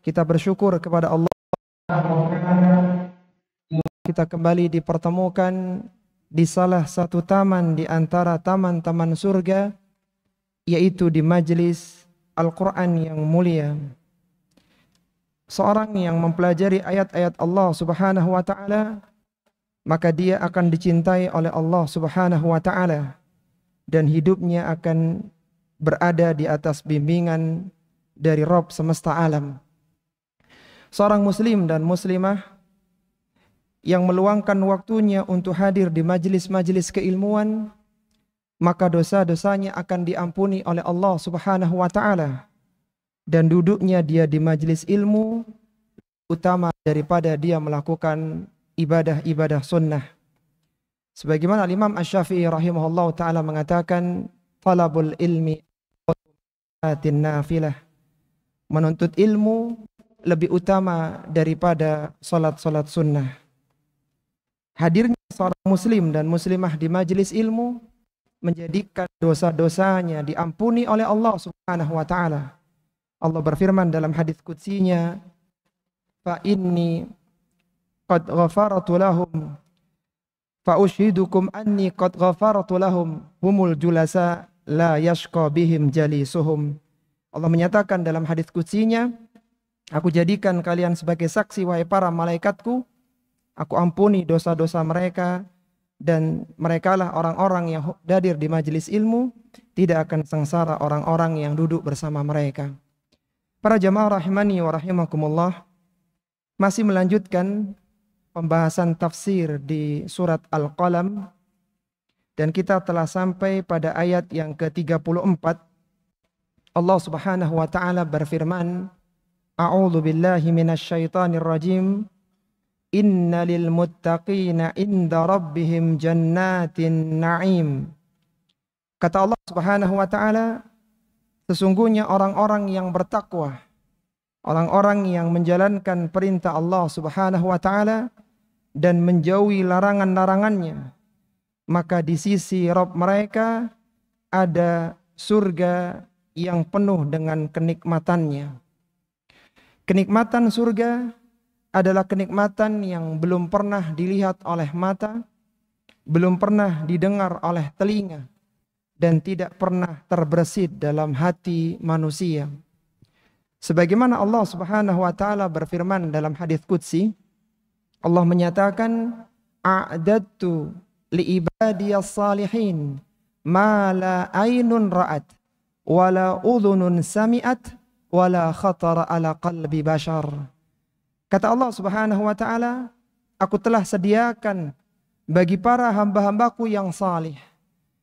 kita bersyukur kepada Allah. Kita kembali dipertemukan di salah satu taman di antara taman-taman surga, yaitu di majelis Al-Quran yang mulia. Seorang yang mempelajari ayat-ayat Allah Subhanahu wa ta'ala, maka dia akan dicintai oleh Allah Subhanahu wa ta'ala, dan hidupnya akan berada di atas bimbingan dari Rabb semesta alam. Seorang muslim dan muslimah yang meluangkan waktunya untuk hadir di majelis-majelis keilmuan, maka dosa-dosanya akan diampuni oleh Allah Subhanahu wa ta'ala, dan duduknya dia di majelis ilmu utama daripada dia melakukan ibadah-ibadah sunnah. Sebagaimana Imam Asy-Syafi'i rahimahullah ta'ala mengatakan, talabul ilmi nafilah, menuntut ilmu lebih utama daripada salat-salat sunnah. Hadirnya seorang muslim dan muslimah di majelis ilmu menjadikan dosa-dosanya diampuni oleh Allah Subhanahu wa ta'ala. Allah berfirman dalam hadis qudsinya, fa inni qad ghafartu lahum fa ushidukum anni qad ghafartu lahum humul julasa la yashqa bihim jalisuhum. Allah menyatakan dalam hadis qudsinya, aku jadikan kalian sebagai saksi wahai para malaikatku, aku ampuni dosa-dosa mereka, dan merekalah orang-orang yang hadir di majelis ilmu, tidak akan sengsara orang-orang yang duduk bersama mereka. Para jamaah rahimani wa rahimakumullah, masih melanjutkan pembahasan tafsir di surat Al-Qalam, dan kita telah sampai pada ayat yang ke-34. Allah Subhanahu wa ta'ala berfirman, a'udzu billahi minasyaitonir rajim, inna lil muttaqina inda rabbihim jannatin na'im. Kata Allah Subhanahu wa ta'ala, sesungguhnya orang-orang yang bertakwa, orang-orang yang menjalankan perintah Allah Subhanahu wa ta'ala dan menjauhi larangan-larangannya, maka di sisi Rabb mereka ada surga yang penuh dengan kenikmatannya. Kenikmatan surga adalah kenikmatan yang belum pernah dilihat oleh mata, belum pernah didengar oleh telinga, dan tidak pernah terbersit dalam hati manusia. Sebagaimana Allah Subhanahu wa ta'ala berfirman dalam hadis qudsi, Allah menyatakan, a'dadtu li'ibadiyas salihin ma la aynun ra'at wala udhunun sami'at wala khatara ala qalbi bashar. Kata Allah Subhanahu wa ta'ala, aku telah sediakan bagi para hamba-hambaku yang salih,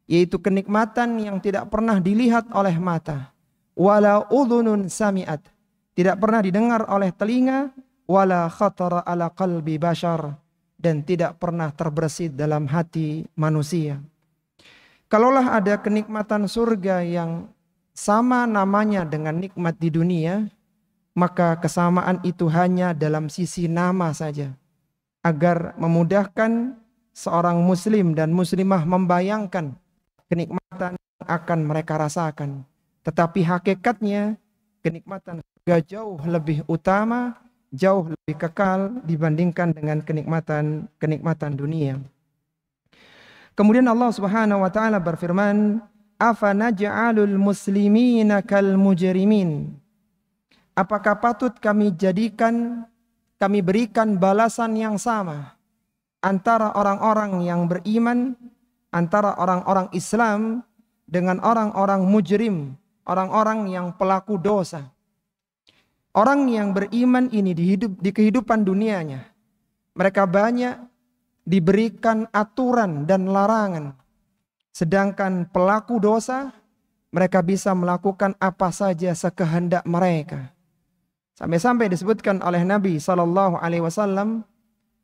yaitu kenikmatan yang tidak pernah dilihat oleh mata, wala udhunun sami'at, tidak pernah didengar oleh telinga, wala khatara ala qalbi bashar, dan tidak pernah terbersit dalam hati manusia. Kalaulah ada kenikmatan surga yang sama namanya dengan nikmat di dunia, maka kesamaan itu hanya dalam sisi nama saja, agar memudahkan seorang muslim dan muslimah membayangkan kenikmatan yang akan mereka rasakan. Tetapi hakikatnya kenikmatan surga jauh lebih utama, jauh lebih kekal dibandingkan dengan kenikmatan dunia. Kemudian Allah Subhanahu wa ta'ala berfirman, afanaj'alul muslimina kal mujrimin. Apakah patut kami berikan balasan yang sama antara orang-orang yang beriman, antara orang-orang Islam dengan orang-orang mujrim, orang-orang yang pelaku dosa. Orang yang beriman ini di kehidupan dunianya, mereka banyak diberikan aturan dan larangan. Sedangkan pelaku dosa, mereka bisa melakukan apa saja sekehendak mereka. Sampai-sampai disebutkan oleh Nabi SAW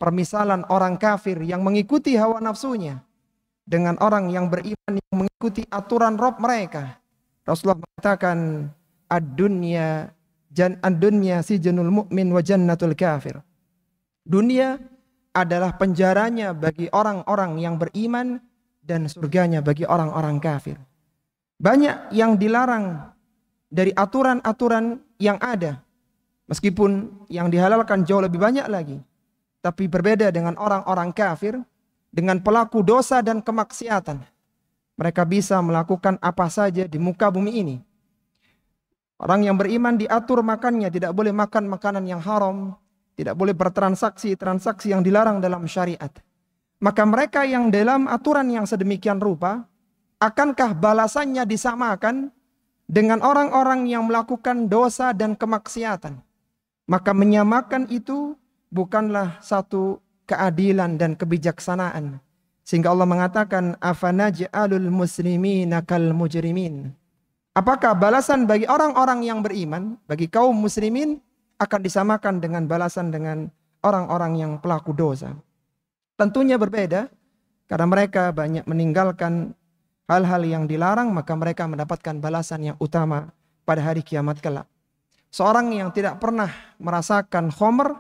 permisalan orang kafir yang mengikuti hawa nafsunya dengan orang yang beriman yang mengikuti aturan Rabb mereka. Rasulullah mengatakan, ad-dunya sijnul mu'min wa jannatul kafir. Dunia adalah penjaranya bagi orang-orang yang beriman dan surganya bagi orang-orang kafir. Banyak yang dilarang dari aturan-aturan yang ada, Meskipun yang dihalalkan jauh lebih banyak lagi. Tapi berbeda dengan orang-orang kafir, dengan pelaku dosa dan kemaksiatan. Mereka bisa melakukan apa saja di muka bumi ini. Orang yang beriman diatur makannya, tidak boleh makan makanan yang haram, tidak boleh bertransaksi-transaksi yang dilarang dalam syariat. Maka mereka yang dalam aturan yang sedemikian rupa, akankah balasannya disamakan dengan orang-orang yang melakukan dosa dan kemaksiatan? Maka menyamakan itu bukanlah satu keadilan dan kebijaksanaan. Sehingga Allah mengatakan, afanaj'alul muslimina kal mujrimin. Apakah balasan bagi orang-orang yang beriman, bagi kaum muslimin, akan disamakan dengan balasan dengan orang-orang yang pelaku dosa? Tentunya berbeda, karena mereka banyak meninggalkan hal-hal yang dilarang, maka mereka mendapatkan balasan yang utama pada hari kiamat kelak. Seorang yang tidak pernah merasakan khomer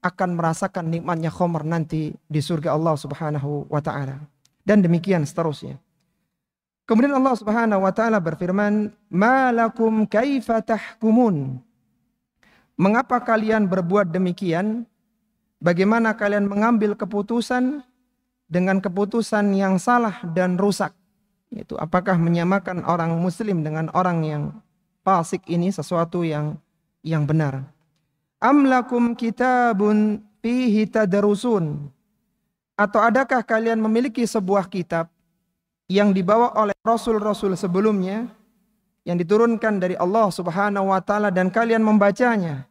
akan merasakan nikmatnya khomer nanti di surga Allah Subhanahu wa taala. Dan demikian seterusnya. Kemudian Allah Subhanahu wa taala berfirman, "Ma lakum kaifa tahkumun?" Mengapa kalian berbuat demikian? Bagaimana kalian mengambil keputusan dengan keputusan yang salah dan rusak? Itu apakah menyamakan orang muslim dengan orang yang fasik ini sesuatu yang benar? Am lakum kitabun fihi tadrusun? Atau adakah kalian memiliki sebuah kitab yang dibawa oleh rasul-rasul sebelumnya, yang diturunkan dari Allah Subhanahu wa taala dan kalian membacanya?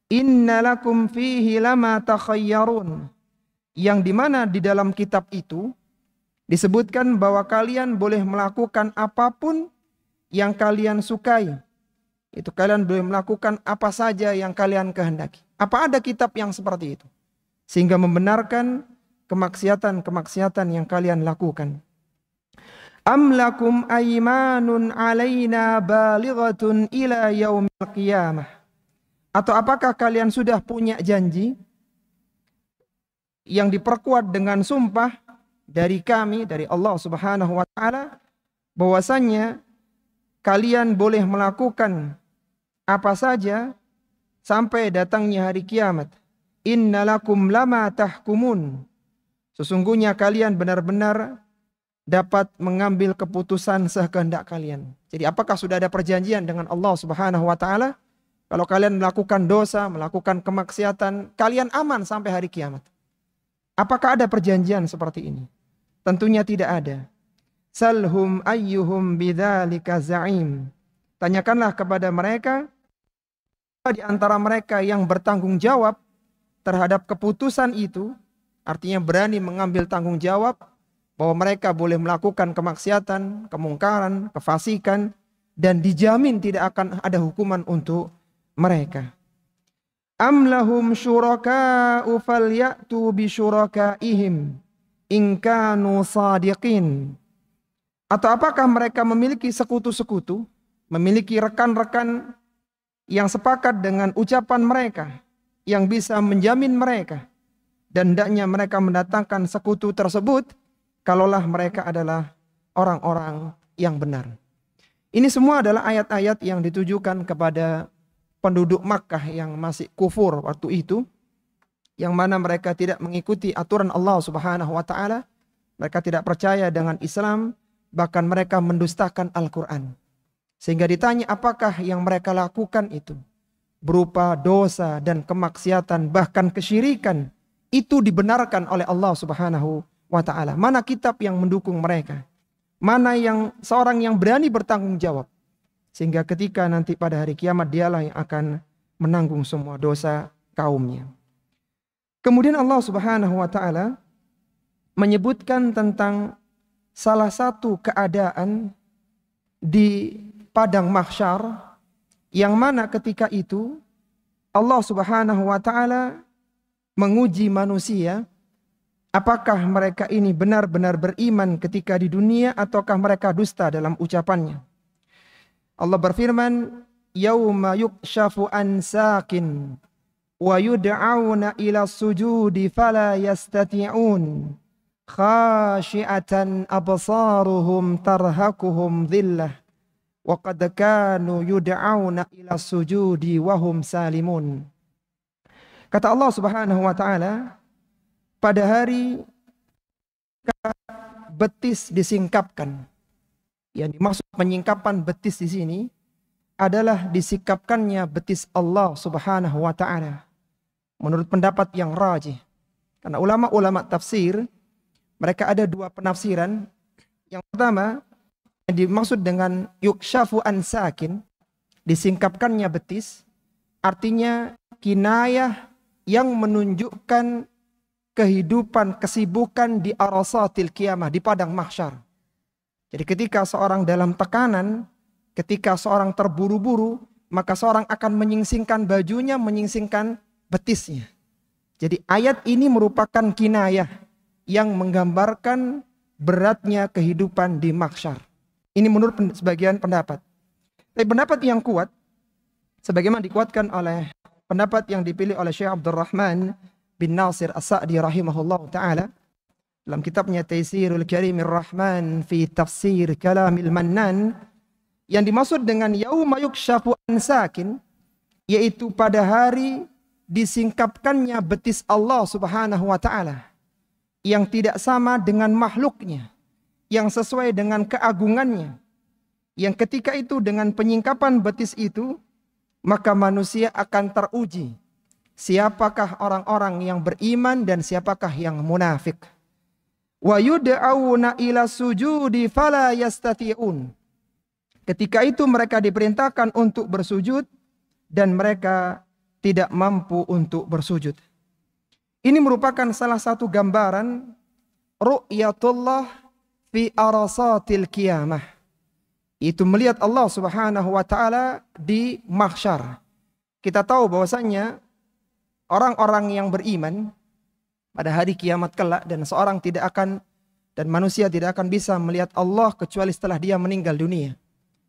Inna lakum fihi lama takhayyarun. Yang dimana di dalam kitab itu disebutkan bahwa kalian boleh melakukan apapun yang kalian sukai. Itu kalian boleh melakukan apa saja yang kalian kehendaki. Apa ada kitab yang seperti itu? Sehingga membenarkan kemaksiatan-kemaksiatan yang kalian lakukan. Am lakum aymanun alaina balighatun ila yaumil qiyamah. Atau apakah kalian sudah punya janji yang diperkuat dengan sumpah dari kami, dari Allah Subhanahu wa taala, bahwasannya kalian boleh melakukan apa saja sampai datangnya hari kiamat. Innalakum lama tahkumun. Sesungguhnya kalian benar-benar dapat mengambil keputusan sekehendak kalian. Jadi apakah sudah ada perjanjian dengan Allah Subhanahu wa taala? Kalau kalian melakukan dosa, melakukan kemaksiatan, kalian aman sampai hari kiamat. Apakah ada perjanjian seperti ini? Tentunya tidak ada. Salhum ayyuhum bidzalika za'im. Tanyakanlah kepada mereka, di antara mereka yang bertanggung jawab terhadap keputusan itu, artinya berani mengambil tanggung jawab bahwa mereka boleh melakukan kemaksiatan, kemungkaran, kefasikan, dan dijamin tidak akan ada hukuman untuk mereka. Am lahum syuraka'u falyatu bi syurakaihim in kanu shadiqin. Atau apakah mereka memiliki sekutu-sekutu, memiliki rekan-rekan yang sepakat dengan ucapan mereka, yang bisa menjamin mereka, dan hendaknya mereka mendatangkan sekutu tersebut kalaulah mereka adalah orang-orang yang benar. Ini semua adalah ayat-ayat yang ditujukan kepada penduduk Makkah yang masih kufur waktu itu, yang mana mereka tidak mengikuti aturan Allah Subhanahu wa taala, mereka tidak percaya dengan Islam, bahkan mereka mendustakan Al-Quran. Sehingga ditanya apakah yang mereka lakukan itu berupa dosa dan kemaksiatan, bahkan kesyirikan, itu dibenarkan oleh Allah Subhanahu wa ta'ala. Mana kitab yang mendukung mereka? Mana yang seorang yang berani bertanggung jawab? Sehingga ketika nanti pada hari kiamat dialah yang akan menanggung semua dosa kaumnya. Kemudian Allah Subhanahu wa ta'ala menyebutkan tentang salah satu keadaan di padang mahsyar, yang mana ketika itu Allah Subhanahu wa ta'ala menguji manusia, apakah mereka ini benar-benar beriman ketika di dunia ataukah mereka dusta dalam ucapannya. Allah berfirman, yauma yukshafu an saqin wa yud'auna ila sujudi fala yastati'un khashi'atan absaruhum tarhaquhum dhillah wa qad kanu yud'auna ila sujudi wa hum salimun. Kata Allah Subhanahu wa taala, pada hari betis disingkapkan. Yang dimaksud penyingkapan betis di sini adalah disikapkannya betis Allah Subhanahu wa taala. Menurut pendapat yang rajih. Karena ulama-ulama tafsir mereka ada dua penafsiran. Yang pertama yang dimaksud dengan yukshafu an sakin, disingkapkannya betis, artinya kinayah yang menunjukkan kehidupan, kesibukan di arasatil qiyamah, di padang mahsyar. Jadi ketika seorang dalam tekanan, ketika seorang terburu-buru, maka seorang akan menyingsingkan bajunya, menyingsingkan betisnya. Jadi ayat ini merupakan kinayah yang menggambarkan beratnya kehidupan di mahsyar. Ini menurut sebagian pendapat. Tapi pendapat yang kuat, sebagaimana dikuatkan oleh pendapat yang dipilih oleh Syekh Abdurrahman bin Nasir As-Sa'di rahimahullah ta'ala dalam kitabnya Taysirul Karimir Rahman fi Tafsir Kalamil Mannan, yang dimaksud dengan yauma yukshafu an sakin, yaitu pada hari disingkapkannya betis Allah Subhanahu wa taala yang tidak sama dengan makhluknya, yang sesuai dengan keagungannya, yang ketika itu dengan penyingkapan betis itu maka manusia akan teruji siapakah orang-orang yang beriman dan siapakah yang munafik. Wa yud'auna ila sujudi fala yastati'un. Ketika itu mereka diperintahkan untuk bersujud dan mereka tidak mampu untuk bersujud. Ini merupakan salah satu gambaran ru'yatullah fi arasatil qiyamah. Itu melihat Allah Subhanahu wa taala di mahsyar. Kita tahu bahwasanya orang-orang yang beriman pada hari kiamat kelak, dan seorang tidak akan, dan manusia tidak akan bisa melihat Allah kecuali setelah dia meninggal dunia.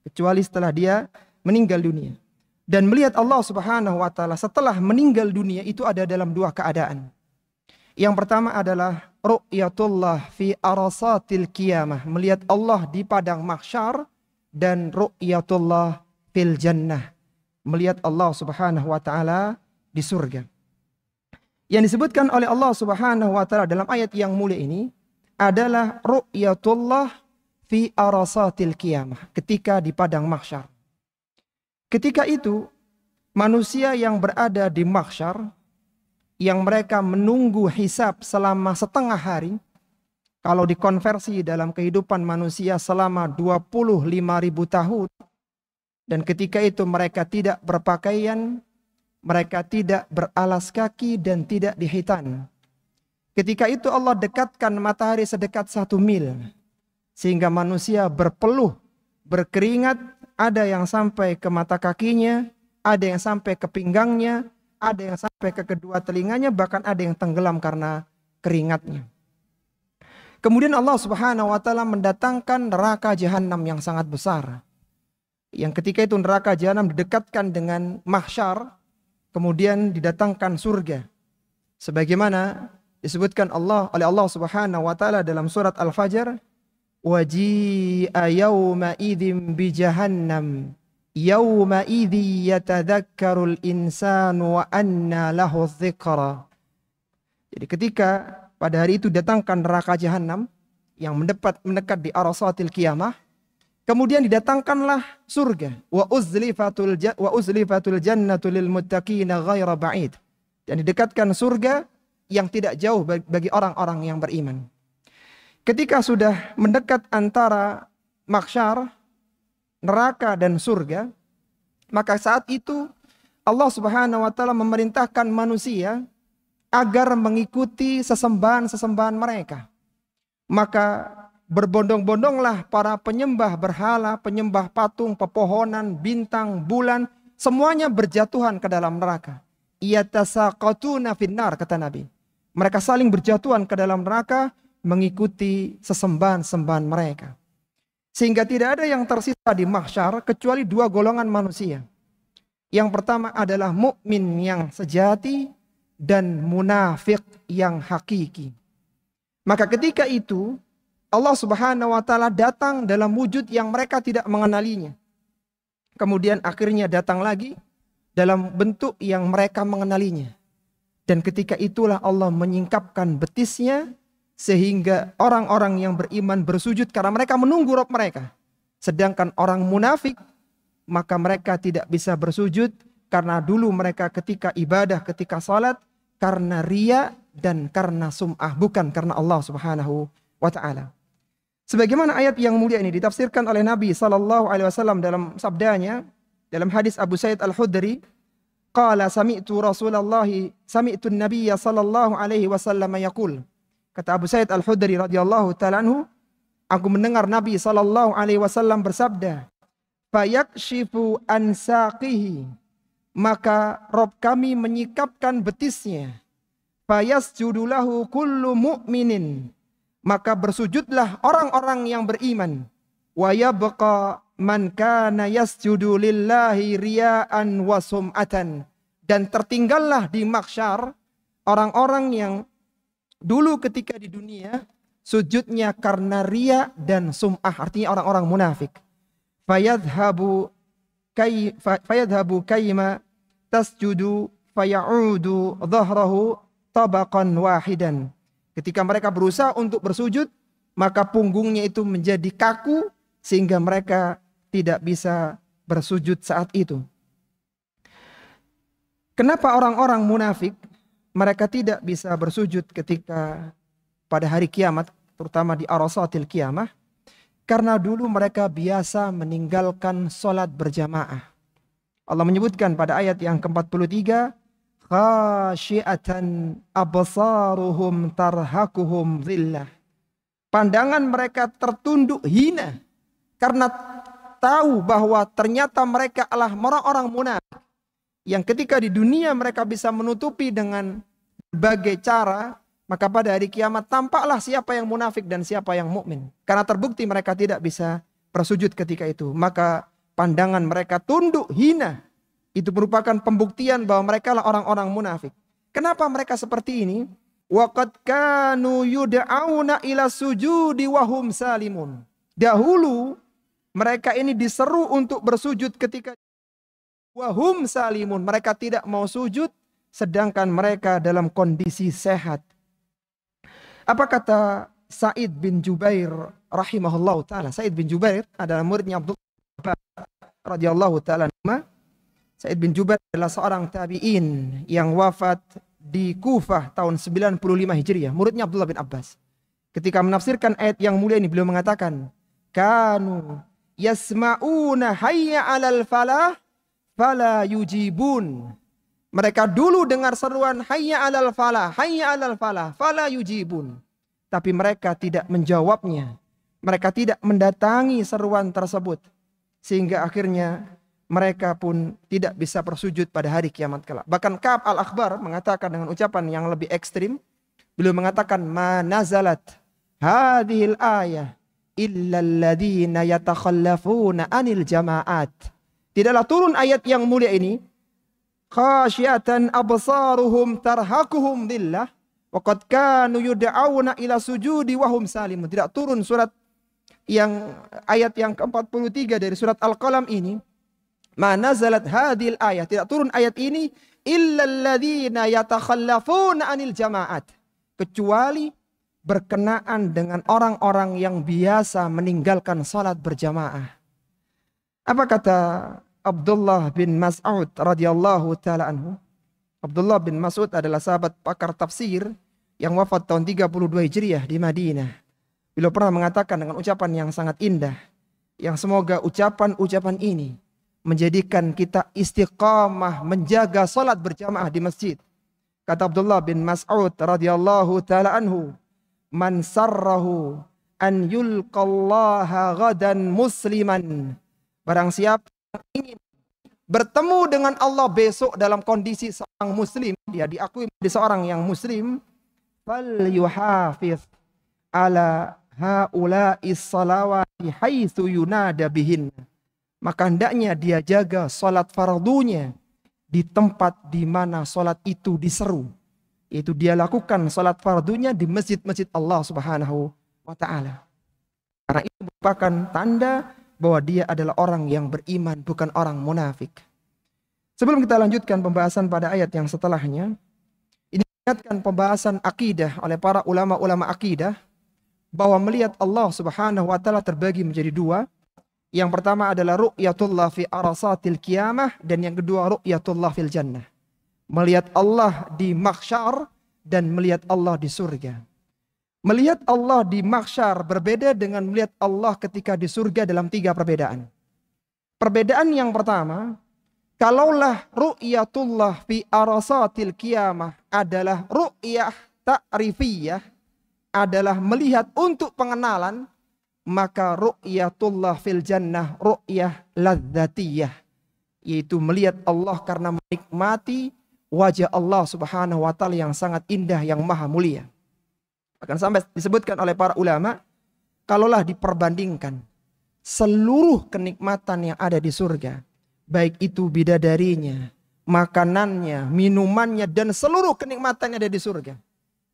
Kecuali setelah dia meninggal dunia. Dan melihat Allah Subhanahu wa taala setelah meninggal dunia itu ada dalam dua keadaan. Yang pertama adalah ru'yatullah fi arasatil qiyamah, melihat Allah di padang mahsyar, dan ru'yatullah fil jannah, melihat Allah Subhanahu wa taala di surga. Yang disebutkan oleh Allah Subhanahu wa taala dalam ayat yang mulia ini adalah ru'yatullah fi arasatil qiyamah, ketika di padang mahsyar. Ketika itu manusia yang berada di mahsyar, yang mereka menunggu hisab selama setengah hari, kalau dikonversi dalam kehidupan manusia selama 25.000 tahun, dan ketika itu mereka tidak berpakaian, mereka tidak beralas kaki dan tidak dihitan. Ketika itu Allah dekatkan matahari sedekat 1 mil, sehingga manusia berpeluh, berkeringat, ada yang sampai ke mata kakinya, ada yang sampai ke pinggangnya, ada yang sampai ke kedua telinganya, bahkan ada yang tenggelam karena keringatnya. Kemudian Allah Subhanahu wa taala mendatangkan neraka jahanam yang sangat besar. Yang ketika itu neraka jahanam didekatkan dengan mahsyar, kemudian didatangkan surga. Sebagaimana disebutkan oleh Allah Subhanahu wa taala dalam surat Al-Fajr, waji'a yawma idzin bi jahannam yawma idzi yatadzakkarul insanu wa anna lahu dzikra. Jadi ketika pada hari itu datangkan neraka jahanam yang mendekat di arasatil qiyamah, kemudian didatangkanlah surga, wa uzlifatul jannatu lil muttaqina ghaira ba'id, dan didekatkan surga yang tidak jauh bagi orang-orang yang beriman. Ketika sudah mendekat antara mahsyar, neraka dan surga, maka saat itu Allah Subhanahu wa taala memerintahkan manusia agar mengikuti sesembahan-sesembahan mereka. Maka berbondong-bondonglah para penyembah berhala, penyembah patung, pepohonan, bintang, bulan, semuanya berjatuhan ke dalam neraka. Yatasaqatuna finnar, kata Nabi. Mereka saling berjatuhan ke dalam neraka mengikuti sesembahan-sembahan mereka. Sehingga tidak ada yang tersisa di mahsyar kecuali dua golongan manusia. Yang pertama adalah mukmin yang sejati dan munafik yang hakiki. Maka ketika itu Allah Subhanahu wa taala datang dalam wujud yang mereka tidak mengenalinya. kemudian akhirnya datang lagi dalam bentuk yang mereka mengenalinya. Dan ketika itulah Allah menyingkapkan betisnya sehingga orang-orang yang beriman bersujud karena mereka menunggu Rabb mereka. Sedangkan orang munafik maka mereka tidak bisa bersujud karena dulu mereka ketika ibadah, ketika salat karena riya dan karena sum'ah, bukan karena Allah Subhanahu wa taala. Sebagaimana ayat yang mulia ini ditafsirkan oleh Nabi sallallahu alaihi wasallam dalam sabdanya dalam hadis Abu Sa'id Al-Khudri, qala sami'tu an-nabiyya sallallahu alaihi wasallam yaqul. Kata Abu Sa'id Al-Khudri radhiyallahu taala anhu, aku mendengar Nabi sallallahu alaihi wasallam bersabda, fayakshifu an saqihi, maka Rabb kami menyikapkan betisnya. Fayasjudu lahu kullu mu'minin, maka bersujudlah orang-orang yang beriman. Wa yabqa man kana yasjudu lillahi riya'an wa sum'atan, dan tertinggallah di mahsyar orang-orang yang dulu ketika di dunia sujudnya karena riya dan sum'ah, artinya orang-orang munafik. Fayadhabu kayma tasjudu fayaudu dhahrahu tabaqan wahidan. Ketika mereka berusaha untuk bersujud, maka punggungnya itu menjadi kaku sehingga mereka tidak bisa bersujud saat itu. Kenapa orang-orang munafik mereka tidak bisa bersujud ketika pada hari kiamat, terutama di arasatil kiamah? Karena dulu mereka biasa meninggalkan sholat berjamaah. Allah menyebutkan pada ayat yang ke-43, khasyiatan absaruhum tarhaquhum dhillah. Pandangan mereka tertunduk hina karena tahu bahwa ternyata mereka adalah orang-orang munafik yang ketika di dunia mereka bisa menutupi dengan berbagai cara, maka pada hari kiamat tampaklah siapa yang munafik dan siapa yang mukmin. Karena terbukti mereka tidak bisa bersujud ketika itu, maka pandangan mereka tunduk hina. Itu merupakan pembuktian bahwa mereka lah orang-orang munafik. Kenapa mereka seperti ini? Waqad kanu yud'auna ila sujudi wa hum salimun. Dahulu mereka ini diseru untuk bersujud ketika wa hum salimun, mereka tidak mau sujud sedangkan mereka dalam kondisi sehat. Apa kata Sa'id bin Jubair rahimahullah ta'ala? Sa'id bin Jubair adalah muridnya Abdullah radhiyallahu ta'ala. Sa'id bin Jubair adalah seorang tabi'in yang wafat di Kufah tahun 95 Hijriah, muridnya Abdullah bin Abbas. Ketika menafsirkan ayat yang mulia ini, beliau mengatakan, kanu yasma'una hayya 'alal falah fala yujibun. Mereka dulu dengar seruan hayya 'alal falah, hayya 'alal falah, fala yujibun. Tapi mereka tidak menjawabnya. Mereka tidak mendatangi seruan tersebut. Sehingga akhirnya mereka pun tidak bisa bersujud pada hari kiamat kelak. Bahkan Ka'ab al-Akhbar mengatakan dengan ucapan yang lebih ekstrim. Beliau mengatakan, ma nazalat hadhil ayah illa alladhina yatakhallafuna anil jama'at. Tidaklah turun ayat yang mulia ini, khasyiatan absaruhum tarhaquhum dhillah wa qad kanu yud'auna ila sujudi wa hum salimun. Tidak turun surat yang ayat yang ke-43 dari surat Al-Qalam ini. Ma nazalat hadhil ayat, tidak turun ayat ini illa alladhina yatakhallafuna anil jama'at, kecuali berkenaan dengan orang-orang yang biasa meninggalkan salat berjamaah. Apa kata Abdullah bin Mas'ud radhiyallahu taala anhu? Abdullah bin Mas'ud adalah sahabat pakar tafsir yang wafat tahun 32 Hijriah di Madinah. Beliau pernah mengatakan dengan ucapan yang sangat indah, yang semoga ucapan-ucapan ini menjadikan kita istiqamah menjaga salat berjamaah di masjid. Kata Abdullah bin Mas'ud radhiyallahu taala anhu, man sarrahu an yulqallaha ghadan musliman. Barang siapa yang ingin bertemu dengan Allah besok dalam kondisi seorang muslim, dia diakui menjadi seorang yang muslim, fal yuhafiz ala haula'is salawati haitsu yunada bihin. Maka hendaknya dia jaga salat fardunya di tempat di mana salat itu diseru. Itu dia lakukan salat fardunya di masjid-masjid Allah Subhanahu wa taala. Karena itu merupakan tanda bahwa dia adalah orang yang beriman, bukan orang munafik. Sebelum kita lanjutkan pembahasan pada ayat yang setelahnya, ini ingatkan pembahasan akidah oleh para ulama-ulama akidah, bahwa melihat Allah Subhanahu wa taala terbagi menjadi dua. Yang pertama adalah ru'yatullah fi arasatil qiyamah, dan yang kedua ru'yatullah fil jannah. Melihat Allah di mahsyar dan melihat Allah di surga. Melihat Allah di mahsyar berbeda dengan melihat Allah ketika di surga dalam 3 perbedaan. Perbedaan yang pertama, kalaulah ru'yatullah fi arasatil qiyamah adalah ru'yah ta'rifiyah, adalah melihat untuk pengenalan, maka ru'yatullah fil jannah ru'yah ladzatiyah, yaitu melihat Allah karena menikmati wajah Allah Subhanahu wa taala yang sangat indah, yang maha mulia. Akan sampai disebutkan oleh para ulama, kalaulah diperbandingkan seluruh kenikmatan yang ada di surga, baik itu bidadarinya, makanannya, minumannya, dan seluruh kenikmatan yang ada di surga,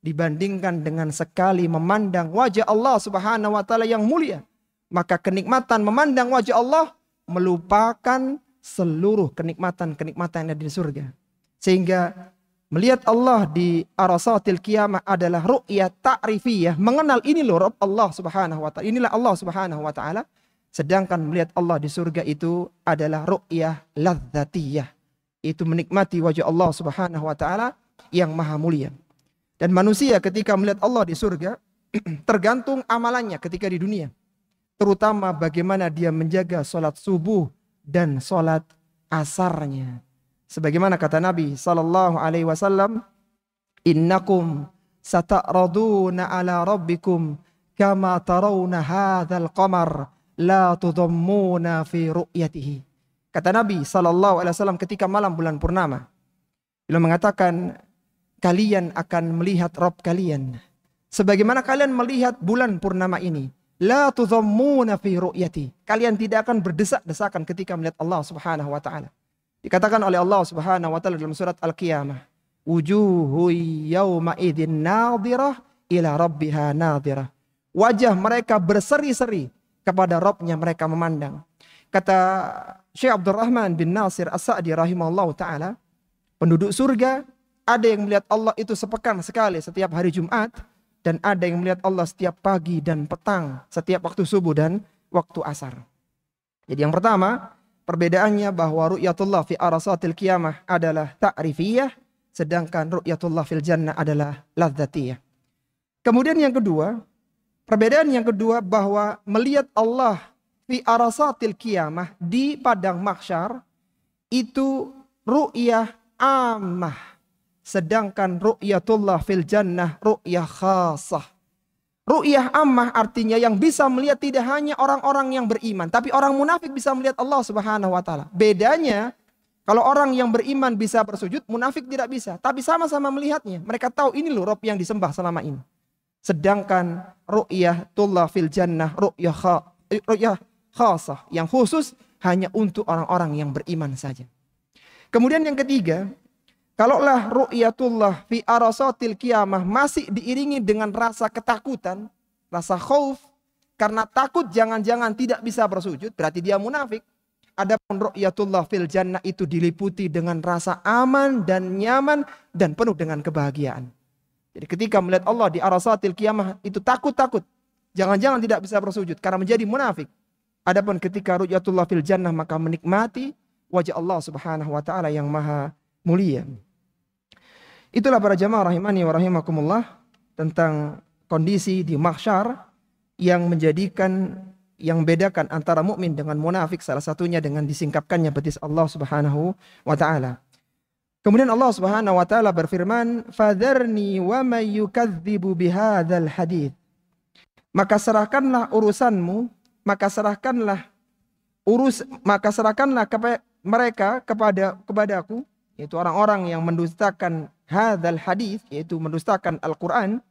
dibandingkan dengan sekali memandang wajah Allah Subhanahu wa taala yang mulia, maka kenikmatan memandang wajah Allah melupakan seluruh kenikmatan-kenikmatan yang ada di surga. Sehingga melihat Allah di arasatil qiyamah adalah ru'yah ta'rifiyah, mengenal ini loh Rabb Allah Subhanahu wa taala, inilah Allah Subhanahu wa taala. Sedangkan melihat Allah di surga itu adalah ru'yah ladzatiyah, itu menikmati wajah Allah Subhanahu wa taala yang maha mulia. Dan manusia ketika melihat Allah di surga tergantung amalannya ketika di dunia, terutama bagaimana dia menjaga sholat subuh dan sholat asarnya. Sebagaimana kata Nabi sallallahu alaihi wasallam, innakum sata'raduna ala rabbikum kama tarawna hadzal qamar la tudammuna fi ru'yatihi. Kata Nabi sallallahu alaihi wasallam ketika malam bulan purnama, beliau mengatakan, kalian akan melihat Rabb kalian sebagaimana kalian melihat bulan purnama ini. La tudhammuna fi ru'yati. Kalian tidak akan berdesak-desakan ketika melihat Allah Subhanahu wa taala. Dikatakan oleh Allah Subhanahu wa taala dalam surat Al-Qiyamah, wujuhu yawma idzin nadhirah ila rabbiha nadhirah. Wajah mereka berseri-seri kepada Rabbnya mereka memandang. Kata Syekh Abdurrahman bin Nasir As-Sa'di rahimahullahu taala, penduduk surga ada yang melihat Allah itu sepekan sekali setiap hari Jumat, dan ada yang melihat Allah setiap pagi dan petang, setiap waktu subuh dan waktu asar. Jadi yang pertama, perbedaannya bahwa ru'yatullah fi arasatil qiyamah adalah ta'rifiyah, sedangkan ru'yatullah fil jannah adalah ladzatiyah. Kemudian yang kedua, perbedaan yang kedua bahwa melihat Allah fi arasatil qiyamah di padang mahsyar itu ru'yah ammah. Sedangkan ru'yatullah fil jannah ru'yah khasah. Ru'yah ammah artinya yang bisa melihat tidak hanya orang-orang yang beriman, tapi orang munafik bisa melihat Allah Subhanahu wa taala. Bedanya, kalau orang yang beriman bisa bersujud, munafik tidak bisa, tapi sama-sama melihatnya. Mereka tahu ini loh Rabb yang disembah selama ini. Sedangkan ru'yatullah fil jannah ru'yah khasah, yang khusus hanya untuk orang-orang yang beriman saja. Kemudian yang ketiga, kalaulah ru'yatullah fi arasatil qiyamah masih diiringi dengan rasa ketakutan, rasa khauf, karena takut jangan-jangan tidak bisa bersujud, berarti dia munafik. Adapun ru'yatullah fil jannah itu diliputi dengan rasa aman dan nyaman dan penuh dengan kebahagiaan. Jadi ketika melihat Allah di arasatil qiyamah itu takut-takut, jangan-jangan tidak bisa bersujud karena menjadi munafik. Adapun ketika ru'yatullah fil jannah maka menikmati wajah Allah Subhanahu wa taala yang maha mulia. Itulah para jamaah rahimani wa rahimakumullah tentang kondisi di mahsyar yang menjadikan, yang bedakan antara mukmin dengan munafik, salah satunya dengan disingkapkannya betis Allah Subhanahu wa taala. Kemudian Allah Subhanahu wa taala berfirman, "Fadharni wa may yukadzibu bihadzal hadits." Maka serahkanlah urusanmu, maka serahkanlah mereka kepadaku, yaitu orang-orang yang mendustakan hadzal hadits, yaitu mendustakan Al-Quran.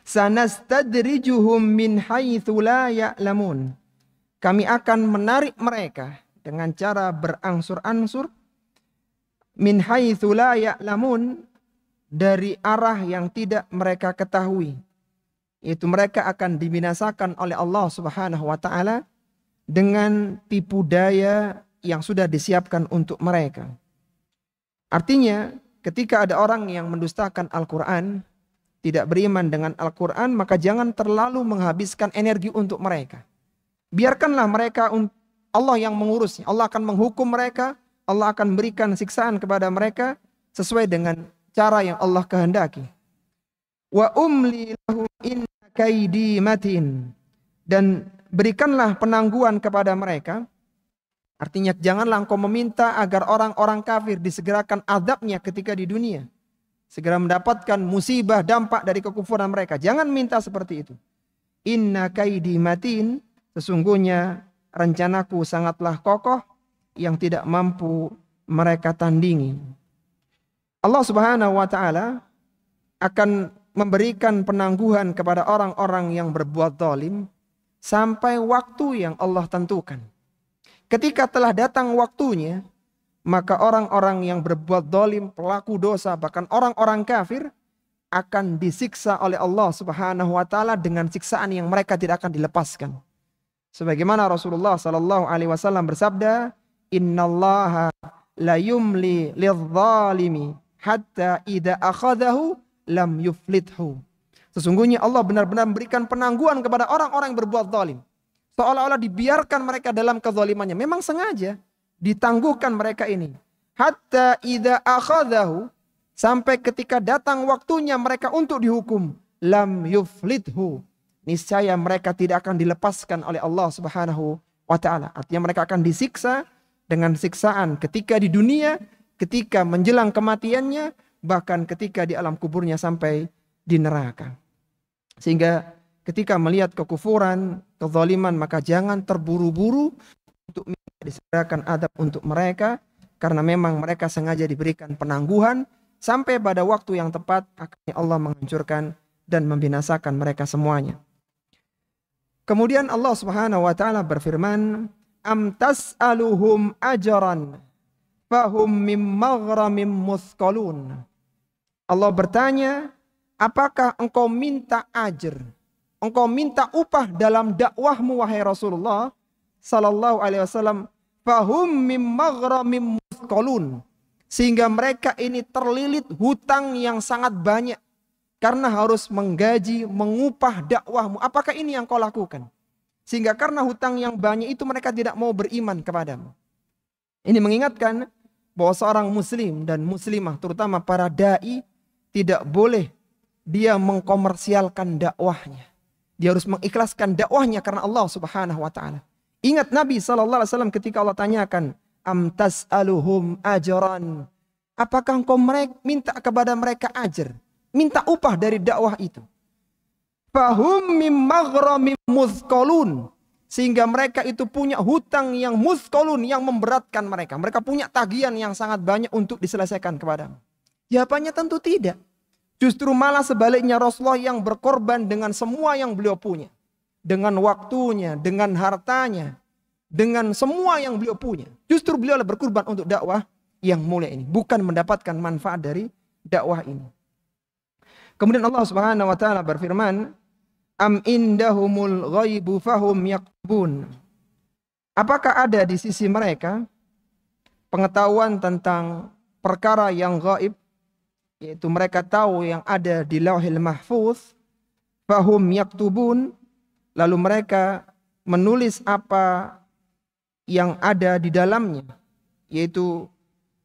Sanastadrijuhum min haitsu la ya'lamun. Kami akan menarik mereka dengan cara berangsur-angsur, min haitsu la ya'lamun, dari arah yang tidak mereka ketahui. Yaitu mereka akan dibinasakan oleh Allah Subhanahu wa taala dengan tipu daya yang sudah disiapkan untuk mereka. Artinya, ketika ada orang yang mendustakan Al-Quran, tidak beriman dengan Al-Quran, maka jangan terlalu menghabiskan energi untuk mereka. Biarkanlah mereka, Allah yang mengurusnya. Allah akan menghukum mereka, Allah akan berikan siksaan kepada mereka sesuai dengan cara yang Allah kehendaki. Wa umli lahum inna kaidi matin. Dan berikanlah penangguhan kepada mereka. Artinya janganlah engkau meminta agar orang-orang kafir disegerakan azabnya ketika di dunia. Segera mendapatkan musibah dampak dari kekufuran mereka. Jangan minta seperti itu. Inna kaidi matin. Sesungguhnya rencanaku sangatlah kokoh yang tidak mampu mereka tandingi. Allah Subhanahu wa taala akan memberikan penangguhan kepada orang-orang yang berbuat zalim sampai waktu yang Allah tentukan. Ketika telah datang waktunya, maka orang-orang yang berbuat zalim, pelaku dosa, bahkan orang-orang kafir akan disiksa oleh Allah Subhanahu wa taala dengan siksaan yang mereka tidak akan dilepaskan. Sebagaimana Rasulullah sallallahu alaihi wasallam bersabda, "Innallaha la yumli lidh-dhalimi hatta idza akhadahu lam yuflithu." Sesungguhnya Allah benar-benar memberikan penangguhan kepada orang-orang yang berbuat zalim. Seolah-olah dibiarkan mereka dalam kezalimannya. Memang sengaja ditangguhkan mereka ini. Hatta idza akhadahu, sampai ketika datang waktunya mereka untuk dihukum, lam yuflithu. Niscaya mereka tidak akan dilepaskan oleh Allah Subhanahu wa taala. Artinya mereka akan disiksa dengan siksaan ketika di dunia, ketika menjelang kematiannya, bahkan ketika di alam kuburnya sampai di neraka. Sehingga ketika melihat kekufuran, kezaliman, maka jangan terburu-buru untuk disegerakan adab untuk mereka, karena memang mereka sengaja diberikan penangguhan sampai pada waktu yang tepat akhirnya Allah menghancurkan dan membinasakan mereka semuanya. Kemudian Allah Subhanahu wa taala berfirman, "Am tas'aluhum ajran fahum mim maghramim muthqalun." Allah bertanya, apakah engkau minta ajr? Engkau minta upah dalam dakwahmu wahai Rasulullah sallallahu alaihi wasallam, fahum mim maghramim muthqalun, sehingga mereka ini terlilit hutang yang sangat banyak karena harus menggaji, mengupah dakwahmu. Apakah ini yang kau lakukan? Sehingga karena hutang yang banyak itu mereka tidak mau beriman kepadamu. Ini mengingatkan bahwa seorang muslim dan muslimah, terutama para da'i, tidak boleh dia mengkomersialkan dakwahnya. Dia harus mengikhlaskan dakwahnya karena Allah Subhanahu wa taala. Ingat Nabi sallallahu alaihi wasallam ketika Allah tanyakan, "Am tas'aluhum ajran?" Apakah engkau minta kepada mereka ajar? Minta upah dari dakwah itu. Fahum mim maghramim muthqalun, sehingga mereka itu punya hutang yang muthqalun, yang memberatkan mereka. Mereka punya tagihan yang sangat banyak untuk diselesaikan kepadamu. Jawabannya tentu tidak. Justru malah sebaliknya, Rasulullah yang berkorban dengan semua yang beliau punya. Dengan waktunya, dengan hartanya, dengan semua yang beliau punya. Justru beliau berkorban untuk dakwah yang mulia ini. Bukan mendapatkan manfaat dari dakwah ini. Kemudian Allah Subhanahu wa taala berfirman, "Am indahumul ghaibu fahum yaktubun." Apakah ada di sisi mereka pengetahuan tentang perkara yang gaib, yaitu mereka tahu yang ada di Lauhil Mahfuz, fahum yaktubun, lalu mereka menulis apa yang ada di dalamnya, yaitu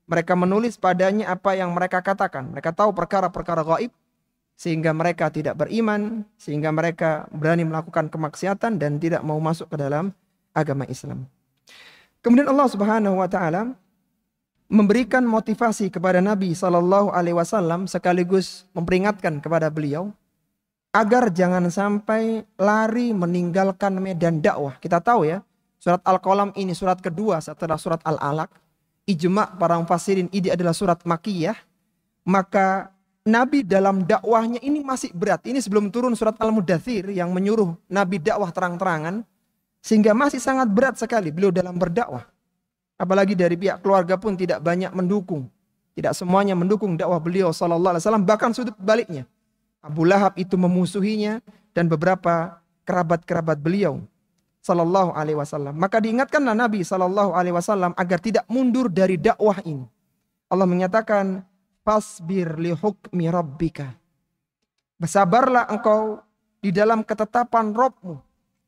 mereka menulis padanya apa yang mereka katakan. Mereka tahu perkara-perkara gaib, sehingga mereka tidak beriman, sehingga mereka berani melakukan kemaksiatan dan tidak mau masuk ke dalam agama Islam. Kemudian Allah Subhanahu wa taala memberikan motivasi kepada Nabi sallallahu alaihi wasallam sekaligus memperingatkan kepada beliau agar jangan sampai lari meninggalkan medan dakwah. Kita tahu ya, surat Al-Qalam ini surat kedua setelah surat Al-Alaq. Ijma' para mufassirin ini adalah surat Makkiyah. Maka Nabi dalam dakwahnya ini masih berat. Ini sebelum turun surat Al-Mudaththir yang menyuruh Nabi dakwah terang-terangan. Sehingga masih sangat berat sekali beliau dalam berdakwah. Apalagi dari pihak keluarga pun tidak banyak mendukung. Tidak semuanya mendukung dakwah beliau sallallahu alaihi wasallam. Bahkan sudut baliknya, Abu Lahab itu memusuhinya dan beberapa kerabat-kerabat beliau. sallallahu alaihi wasallam. Maka diingatkanlah Nabi sallallahu alaihi wasallam agar tidak mundur dari dakwah ini. Allah menyatakan, fasbir li hukmi rabbika. Bersabarlah engkau di dalam ketetapan Rabbmu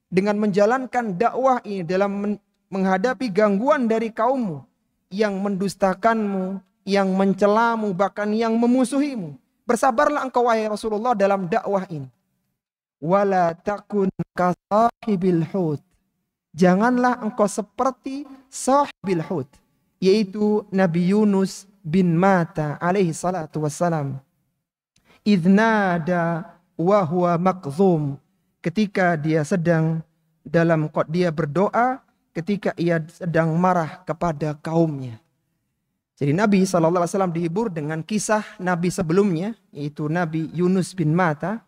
dengan menjalankan dakwah ini dalam menghadapi gangguan dari kaummu yang mendustakanmu, yang mencelamu, bahkan yang memusuhimu. Bersabarlah engkau wahai Rasulullah dalam dakwah ini. Wala takun kasahibil hut. Janganlah engkau seperti sahibil hut, yaitu Nabi Yunus bin Matta alaihi salatu wassalam. Idnada wa huwa makzum. Ketika dia sedang dia berdoa ketika ia sedang marah kepada kaumnya. Jadi Nabi SAW dihibur dengan kisah Nabi sebelumnya, yaitu Nabi Yunus bin Matta.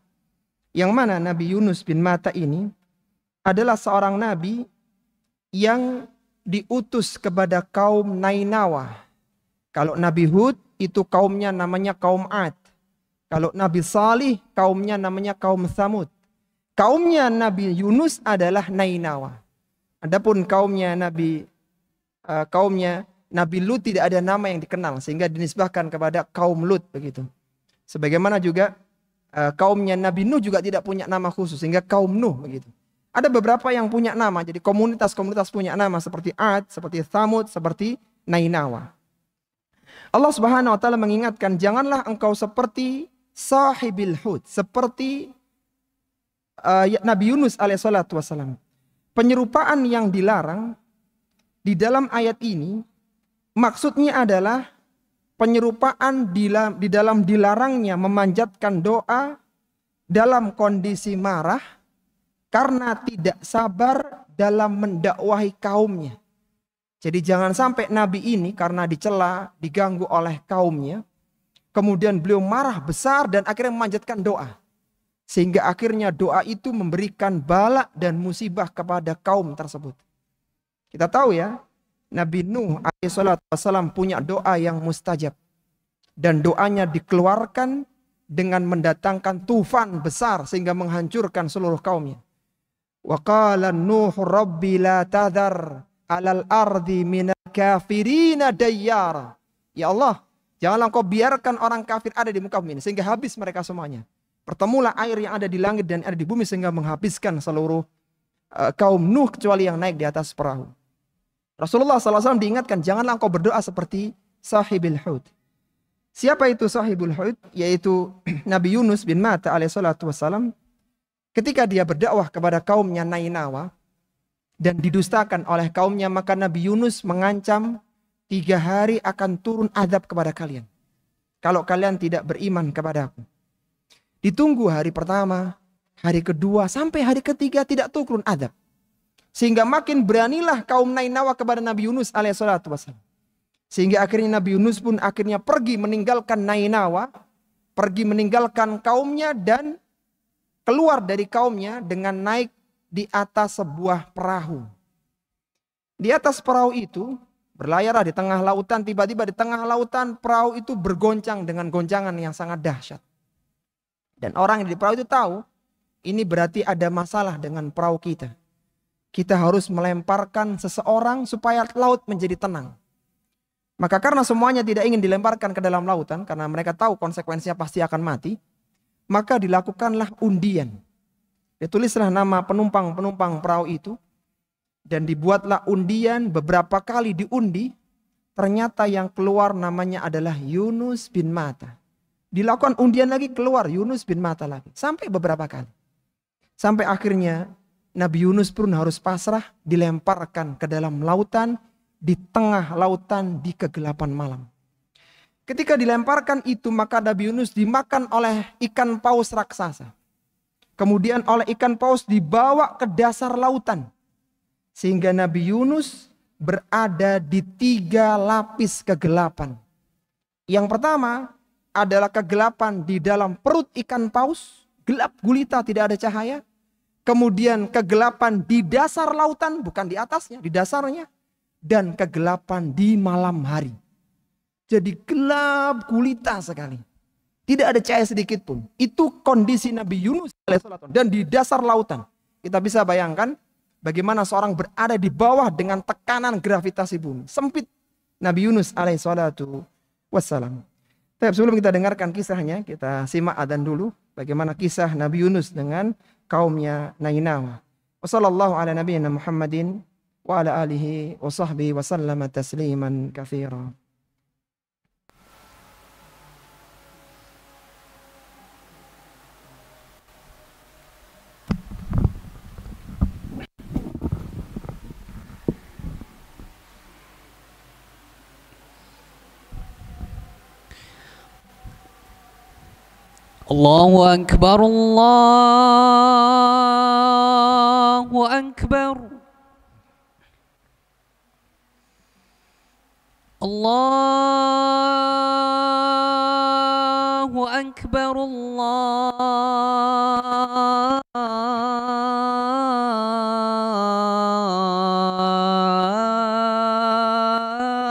Yang mana Nabi Yunus bin Matta ini adalah seorang Nabi yang diutus kepada kaum Nainawa. Kalau Nabi Hud itu kaumnya namanya kaum Ad. Kalau Nabi Salih kaumnya namanya kaum Tsamud. Kaumnya Nabi Yunus adalah Nainawa. Adapun kaumnya Nabi Lut tidak ada nama yang dikenal sehingga dinisbahkan kepada kaum Lut begitu. Sebagaimana juga kaumnya Nabi Nuh juga tidak punya nama khusus sehingga kaum Nuh begitu. Ada beberapa yang punya nama, jadi komunitas-komunitas punya nama seperti Ad, seperti Tsamud, seperti Nainawa. Allah Subhanahu wa taala mengingatkan, janganlah engkau seperti sahibil hud, seperti Nabi Yunus alaihissalatu wassalam. Penyerupaan yang dilarang di dalam ayat ini maksudnya adalah penyerupaan di dalam dilarangnya memanjatkan doa dalam kondisi marah karena tidak sabar dalam mendakwahi kaumnya. Jadi jangan sampai Nabi ini karena dicela, diganggu oleh kaumnya, kemudian beliau marah besar dan akhirnya memanjatkan doa. Sehingga akhirnya doa itu memberikan bala dan musibah kepada kaum tersebut. Kita tahu ya, Nabi Nuh alaihissalam punya doa yang mustajab. Dan doanya dikeluarkan dengan mendatangkan tufan besar sehingga menghancurkan seluruh kaumnya. Wa qala Nuh rabbi la tadhar alal ardi minal kafirina dayyara. Ya Allah, janganlah engkau biarkan orang kafir ada di muka bumi ini sehingga habis mereka semuanya. Pertemulah air yang ada di langit dan ada di bumi sehingga menghabiskan seluruh kaum Nuh kecuali yang naik di atas perahu. Rasulullah SAW diingatkan, janganlah engkau berdoa seperti sahibil hud. Siapa itu sahibul hud? Yaitu Nabi Yunus bin Matta alaihissalatu wassalam. Ketika dia berdakwah kepada kaumnya Nainawa dan didustakan oleh kaumnya, maka Nabi Yunus mengancam 3 hari akan turun azab kepada kalian kalau kalian tidak beriman kepadaku. Ditunggu hari pertama, hari kedua, sampai hari ketiga tidak turun azab. Sehingga makin beranilah kaum Nainawa kepada Nabi Yunus alaihissalatu wassalam. Sehingga akhirnya Nabi Yunus pun akhirnya pergi meninggalkan Nainawa, pergi meninggalkan kaumnya dan keluar dari kaumnya dengan naik di atas sebuah perahu. Di atas perahu itu berlayarlah di tengah lautan, tiba-tiba di tengah lautan perahu itu bergoncang dengan goncangan yang sangat dahsyat. Dan orang yang di perahu itu tahu, ini berarti ada masalah dengan perahu kita. Kita harus melemparkan seseorang supaya laut menjadi tenang. Maka karena semuanya tidak ingin dilemparkan ke dalam lautan, karena mereka tahu konsekuensinya pasti akan mati, maka dilakukanlah undian. Ditulislah nama penumpang-penumpang perahu itu, dan dibuatlah undian, beberapa kali diundi, ternyata yang keluar namanya adalah Yunus bin Matta. Dilakukan undian lagi, keluar Yunus bin Matta lagi. Sampai beberapa kali. Sampai akhirnya Nabi Yunus pun harus pasrah, dilemparkan ke dalam lautan, di tengah lautan di kegelapan malam. Ketika dilemparkan itu, maka Nabi Yunus dimakan oleh ikan paus raksasa. Kemudian oleh ikan paus dibawa ke dasar lautan. Sehingga Nabi Yunus berada di 3 lapis kegelapan. Yang pertama adalah kegelapan di dalam perut ikan paus, gelap gulita tidak ada cahaya. Kemudian kegelapan di dasar lautan, bukan di atasnya, di dasarnya. Dan kegelapan di malam hari. Jadi gelap gulita sekali. Tidak ada cahaya sedikit pun. Itu kondisi Nabi Yunus alaihissalam. Dan di dasar lautan. Kita bisa bayangkan Bagaimana seorang berada di bawah dengan tekanan gravitasi bumi. Sempit Nabi Yunus alaihissalatu wassalam. Tapi sebelum kita dengarkan kisahnya, kita simak adzan dulu. Bagaimana kisah Nabi Yunus dengan kaumnya Nainawa. Wassallallahu ala nabiyyina Muhammadin wa ala alihi wa sahbihi wa sallama tasliman katsira. الله أكبر الله أكبر الله أكبر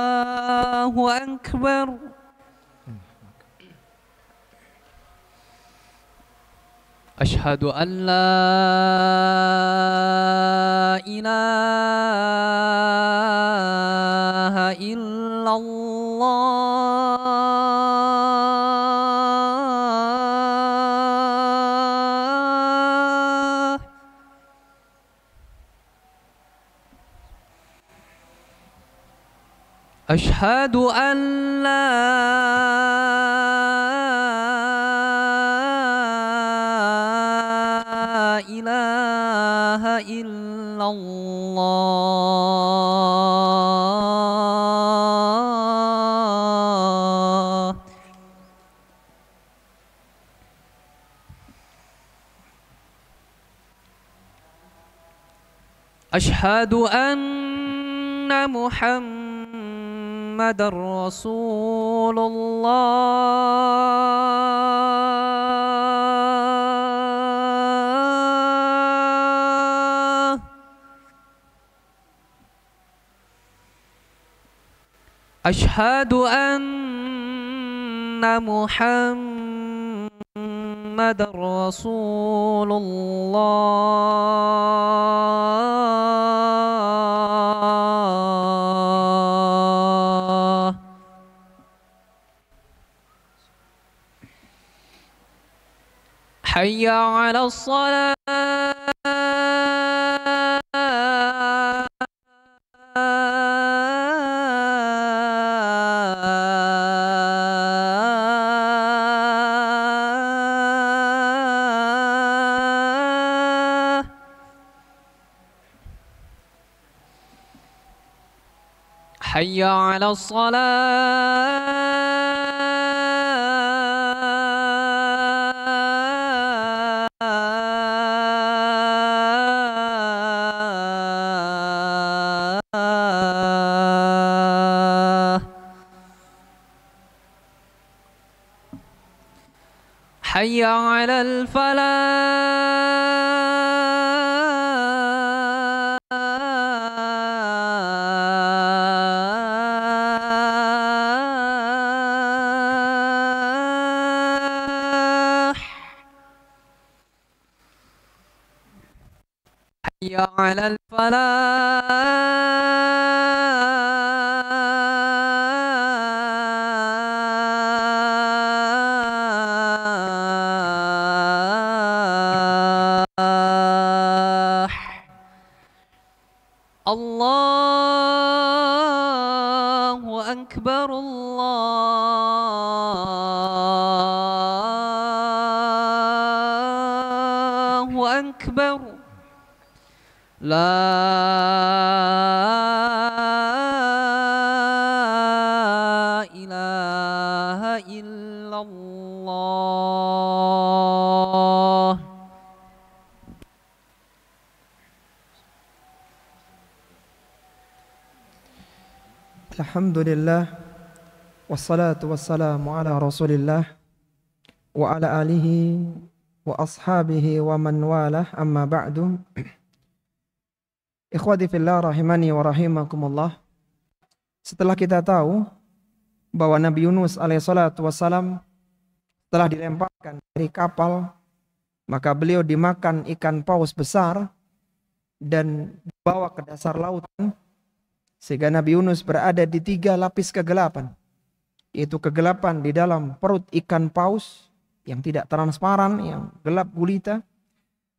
الله أكبر أشهد أن لا إله إلا الله أشهد أن لا إله إلا الله أشهد أن محمد رسول الله أشهد أن محمد رسول الله حي على الصلاة حي على الصلاة حي على الفلاح حي على الفلاح الله أكبر الله أكبر لا إله إلا الله Alhamdulillah wassalatu wassalamu ala Rasulillah wa ala alihi wa ashabihi wa man walah, amma ba'du. Ikhwati fillah rahimani wa rahimakumullah. Setelah kita tahu bahwa Nabi Yunus alaihissalatu wassalam telah dilemparkan dari kapal, maka beliau dimakan ikan paus besar, dan dibawa ke dasar lautan, sehingga Nabi Yunus berada di 3 lapis kegelapan, yaitu kegelapan di dalam perut ikan paus yang tidak transparan, yang gelap gulita,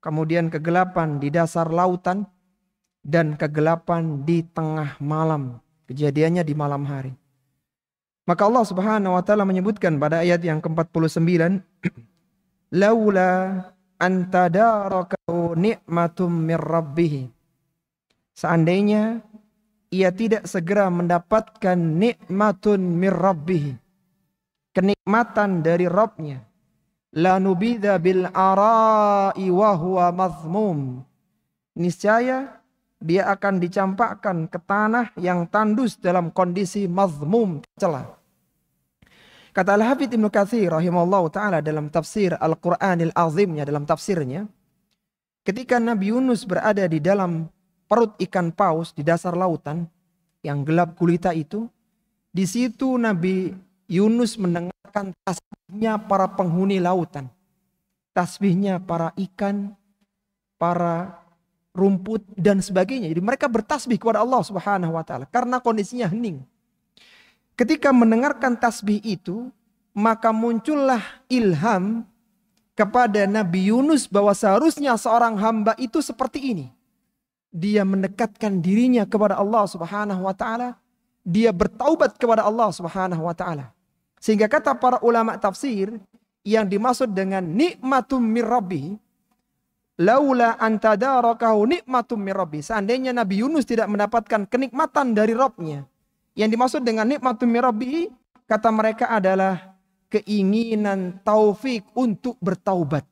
kemudian kegelapan di dasar lautan, dan kegelapan di tengah malam. Kejadiannya di malam hari. Maka Allah Subhanahu wa taala menyebutkan pada ayat yang ke-49, laula antadarakahu ni'matum mir rabbih. Seandainya ia tidak segera mendapatkan nikmatun mir rabbih, kenikmatan dari Rabbnya, lanubidha bil ara'i wa huwa mazmum. Niscaya dia akan dicampakkan ke tanah yang tandus dalam kondisi mazmum, tercela. Kata Al-Hafidz Ibnu Katsir rahimahullah ta'ala dalam tafsir Al-Quranil Azimnya, dalam tafsirnya, ketika Nabi Yunus berada di dalam perut ikan paus di dasar lautan yang gelap gulita itu, di situ Nabi Yunus mendengarkan tasbihnya para penghuni lautan, tasbihnya para ikan, para rumput dan sebagainya. Jadi mereka bertasbih kepada Allah Subhanahu wa taala karena kondisinya hening. Ketika mendengarkan tasbih itu, maka muncullah ilham kepada Nabi Yunus bahwa seharusnya seorang hamba itu seperti ini. Dia mendekatkan dirinya kepada Allah Subhanahu wa taala, dia bertaubat kepada Allah Subhanahu wa taala. Sehingga kata para ulama tafsir, yang dimaksud dengan nikmatum mir rabbih, laula antadarakahu nikmatum mir rabbih. Seandainya Nabi Yunus tidak mendapatkan kenikmatan dari Rabbnya, yang dimaksud dengan nikmatum mir rabbih, kata mereka adalah keinginan taufik untuk bertaubat.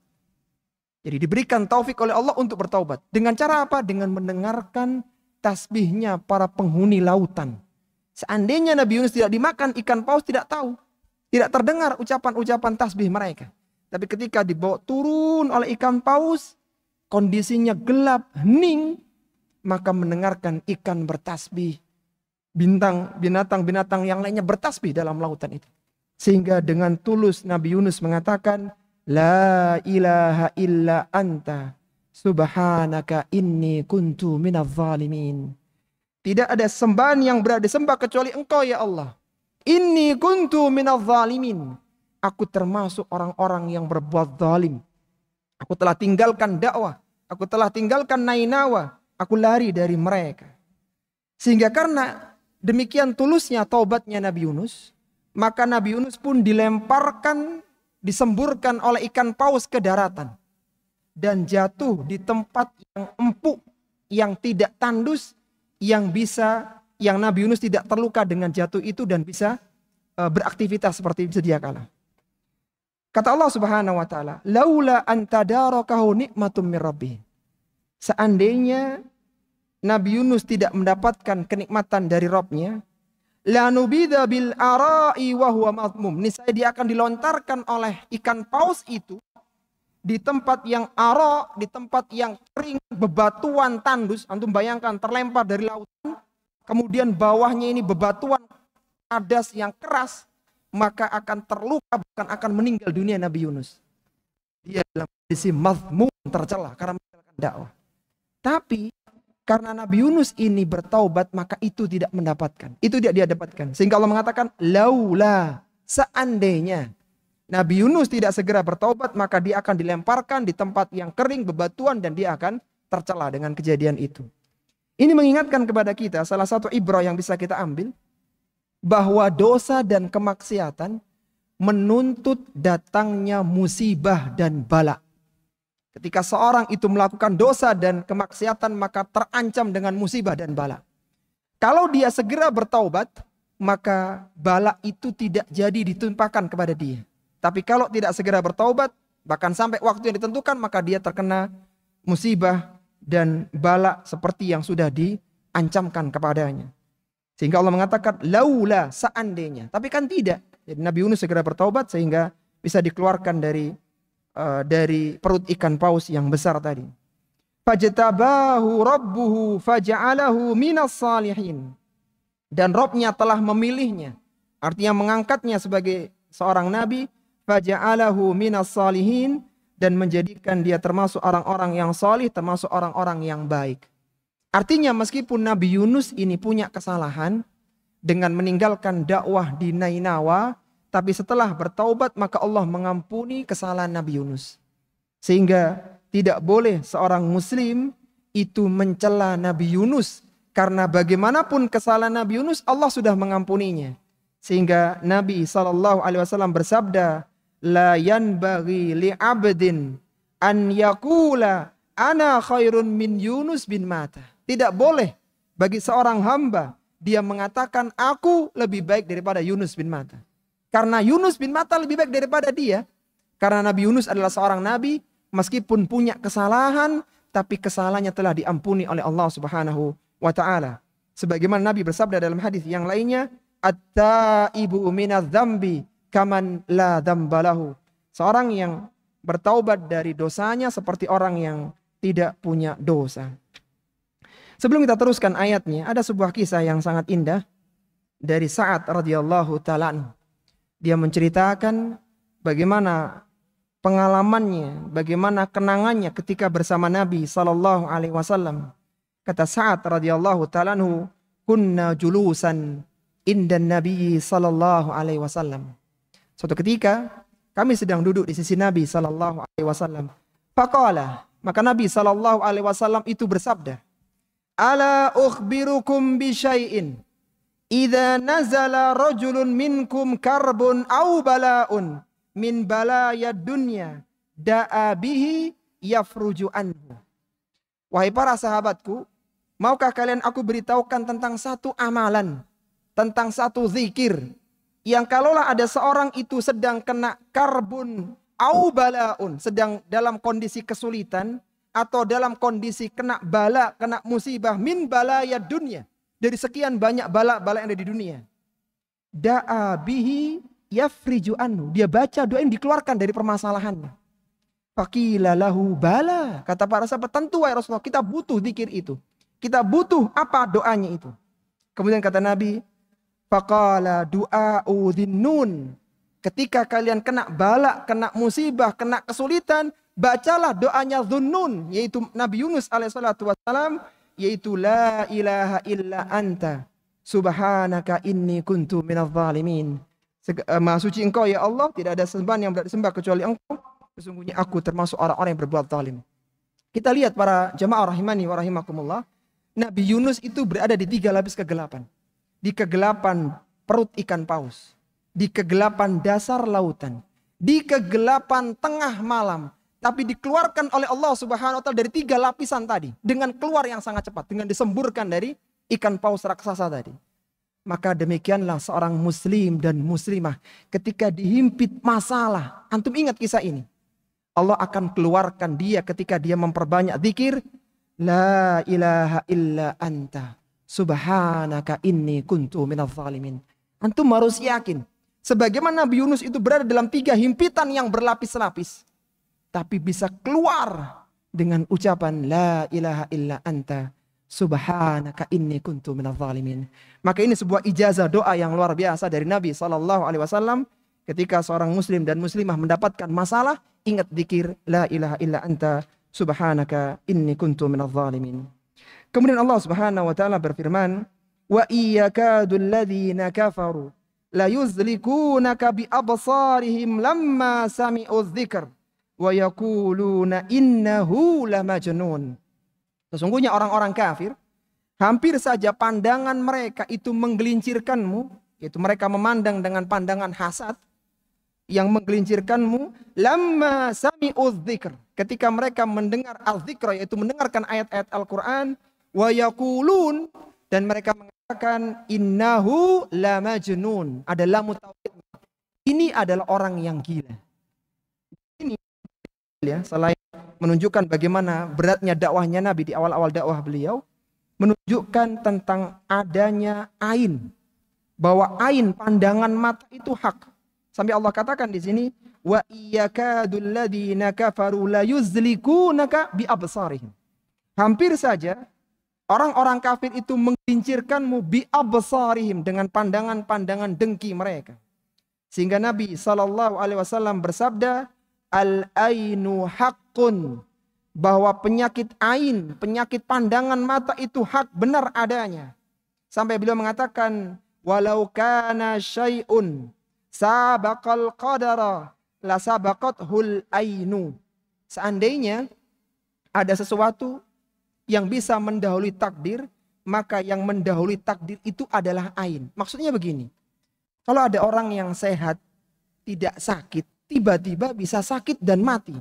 Jadi diberikan taufik oleh Allah untuk bertaubat. Dengan cara apa? Dengan mendengarkan tasbihnya para penghuni lautan. Seandainya Nabi Yunus tidak dimakan ikan paus, tidak tahu, tidak terdengar ucapan-ucapan tasbih mereka. Tapi ketika dibawa turun oleh ikan paus, kondisinya gelap, hening, maka mendengarkan ikan bertasbih, binatang-binatang yang lainnya bertasbih dalam lautan itu. Sehingga dengan tulus Nabi Yunus mengatakan, la ilaha illa anta subhanaka inni kuntu minadh zalimin. Tidak ada sembahan yang berhak disembah kecuali Engkau ya Allah. Inni kuntu minadh zalimin. Aku termasuk orang-orang yang berbuat zalim. Aku telah tinggalkan dakwah. Aku telah tinggalkan nainawa. Aku lari dari mereka. Sehingga karena demikian tulusnya taubatnya Nabi Yunus, maka Nabi Yunus pun dilemparkan, disemburkan oleh ikan paus ke daratan. Dan jatuh di tempat yang empuk, yang tidak tandus, yang Nabi Yunus tidak terluka dengan jatuh itu dan bisa beraktivitas seperti sedia kala. Kata Allah Subhanahu wa taala, laula antadarakahu nikmatum mir rabbih. Seandainya Nabi Yunus tidak mendapatkan kenikmatan dari Rabbnya, lanubidha bil ara'i wa huwa mazmum. Niscaya dia akan dilontarkan oleh ikan paus itu di tempat yang ara, di tempat yang kering, bebatuan tandus. Antum bayangkan terlempar dari lautan, kemudian bawahnya ini bebatuan padas yang keras, maka akan terluka, bahkan akan meninggal dunia Nabi Yunus. Dia dalam kondisi mazmum, tercela karena meninggalkan dakwah. Tapi karena Nabi Yunus ini bertaubat, maka itu tidak mendapatkan. Itu tidak dia dapatkan. Sehingga Allah mengatakan, laula, seandainya Nabi Yunus tidak segera bertaubat, maka dia akan dilemparkan di tempat yang kering, bebatuan, dan dia akan tercela dengan kejadian itu. Ini mengingatkan kepada kita salah satu ibrah yang bisa kita ambil, bahwa dosa dan kemaksiatan menuntut datangnya musibah dan bala. Ketika seorang itu melakukan dosa dan kemaksiatan, maka terancam dengan musibah dan bala. Kalau dia segera bertaubat, maka bala itu tidak jadi ditimpakan kepada dia. Tapi kalau tidak segera bertaubat, bahkan sampai waktu yang ditentukan, maka dia terkena musibah dan bala seperti yang sudah diancamkan kepadanya. Sehingga Allah mengatakan, laula, seandainya. Tapi kan tidak. Jadi Nabi Yunus segera bertaubat sehingga bisa dikeluarkan dari perut ikan paus yang besar tadi. Fajtabahu rabbuhu faja'alahu minas salihin. Dan Rabbnya telah memilihnya. Artinya mengangkatnya sebagai seorang nabi. Faja'alahu minas salihin. Dan menjadikan dia termasuk orang-orang yang salih, termasuk orang-orang yang baik. Artinya meskipun Nabi Yunus ini punya kesalahan dengan meninggalkan dakwah di Nainawa, tapi setelah bertaubat maka Allah mengampuni kesalahan Nabi Yunus. Sehingga tidak boleh seorang muslim itu mencela Nabi Yunus, karena bagaimanapun kesalahan Nabi Yunus Allah sudah mengampuninya. Sehingga Nabi SAW bersabda, la yanbaghi li'abdin an yakula ana khairun min Yunus bin Matta. Tidak boleh bagi seorang hamba dia mengatakan aku lebih baik daripada Yunus bin Matta. Karena Yunus bin Matta lebih baik daripada dia. Karena Nabi Yunus adalah seorang nabi, meskipun punya kesalahan, tapi kesalahannya telah diampuni oleh Allah Subhanahu wa ta'ala. Sebagaimana Nabi bersabda dalam hadis yang lainnya, at-taibu minadz-dzambi kaman la dzambalahu. Seorang yang bertaubat dari dosanya seperti orang yang tidak punya dosa. Sebelum kita teruskan ayatnya, ada sebuah kisah yang sangat indah dari Sa'ad radhiyallahu ta'ala anhu. Dia menceritakan bagaimana pengalamannya, bagaimana kenangannya ketika bersama Nabi sallallahu alaihi wasallam. Kata Sa'ad radhiyallahu ta'ala anhu, kunna julusan indan Nabi sallallahu alaihi wasallam. Suatu ketika kami sedang duduk di sisi Nabi sallallahu alaihi wasallam. Faqala, maka Nabi sallallahu alaihi wasallam itu bersabda, ala ukhbirukum bi syai'in idza nazala rajulun minkum karbun aw bala'un min balayad dunya da'a bihi yafruju anhu. Wahai para sahabatku, maukah kalian aku beritahukan tentang satu amalan, tentang satu zikir yang kalaulah ada seorang itu sedang kena karbun au balaun, sedang dalam kondisi kesulitan atau dalam kondisi kena bala, kena musibah min balayad dunya, dari sekian banyak bala-bala yang ada di dunia, da'a bihi yafriju anhu, dia baca doa ini dikeluarkan dari permasalahannya. Faqila lahu bala, kata para sahabat, tentu wahai Rasulullah, kita butuh zikir itu. Kita butuh apa doanya itu. Kemudian kata Nabi, faqala du'a'u dhinnun, ketika kalian kena bala, kena musibah, kena kesulitan, bacalah doanya Dhunnun, yaitu Nabi Yunus alaihissalatu wassalam, yaitu la ilaha illa anta subhanaka inni kuntu minadz zalimin. Maha suci engkau ya Allah, tidak ada sembahan yang berhak disembah kecuali engkau, sesungguhnya aku termasuk orang-orang yang berbuat zalim. Kita lihat para jamaah rahimani wa rahimakumullah, Nabi Yunus itu berada di 3 lapis kegelapan. Di kegelapan perut ikan paus, di kegelapan dasar lautan, di kegelapan tengah malam, tapi dikeluarkan oleh Allah Subhanahu wa ta'ala dari 3 lapisan tadi dengan keluar yang sangat cepat, dengan disemburkan dari ikan paus raksasa tadi. Maka demikianlah seorang muslim dan muslimah ketika dihimpit masalah. Antum ingat kisah ini. Allah akan keluarkan dia ketika dia memperbanyak zikir, la ilaha illa anta subhanaka inni kuntu minadz zalimin. Antum harus yakin, sebagaimana Nabi Yunus itu berada dalam 3 himpitan yang berlapis-lapis, tapi bisa keluar dengan ucapan la ilaha illa anta subhanaka inni kuntu minadz zalimin. Maka ini sebuah ijazah doa yang luar biasa dari Nabi SAW. Ketika seorang muslim dan muslimah mendapatkan masalah, ingat zikir la ilaha illa anta subhanaka inni kuntu minadz zalimin. Kemudian Allah Subhanahu wa taala berfirman, wa iyyakadul ladzina kafaru la yuzlikunaka bi absarihim lamma sami'u dzikr wa yaquluna innahu lamajnun. Sesungguhnya orang-orang kafir hampir saja pandangan mereka itu menggelincirkanmu, yaitu mereka memandang dengan pandangan hasad yang menggelincirkanmu, lamma sami'u dzikr, ketika mereka mendengar al-dzikra, yaitu mendengarkan ayat-ayat Al-Qur'an, wa yaqulun, dan mereka mengatakan innahu lamajnun, adalah mutawid, ini adalah orang yang gila. Ini ya, selain menunjukkan bagaimana beratnya dakwahnya Nabi di awal-awal dakwah beliau, menunjukkan tentang adanya ain, bahwa ain pandangan mata itu hak. Sampai Allah katakan di sini, wa iyyakadul ladzina kafaru la yuzlikunaka bi absarihim. Hampir saja orang-orang kafir itu menggelincirkanmu bi absarihim, dengan pandangan-pandangan dengki mereka. Sehingga Nabi SAW bersabda, al-ainu haqqun bahwa penyakit ain, penyakit pandangan mata itu hak benar adanya. Sampai beliau mengatakan, walau kana syai'un sabaqal qadara la sabaqathul ainu. Seandainya ada sesuatu yang bisa mendahului takdir, maka yang mendahului takdir itu adalah ain. Maksudnya begini, kalau ada orang yang sehat, tidak sakit, tiba-tiba bisa sakit dan mati.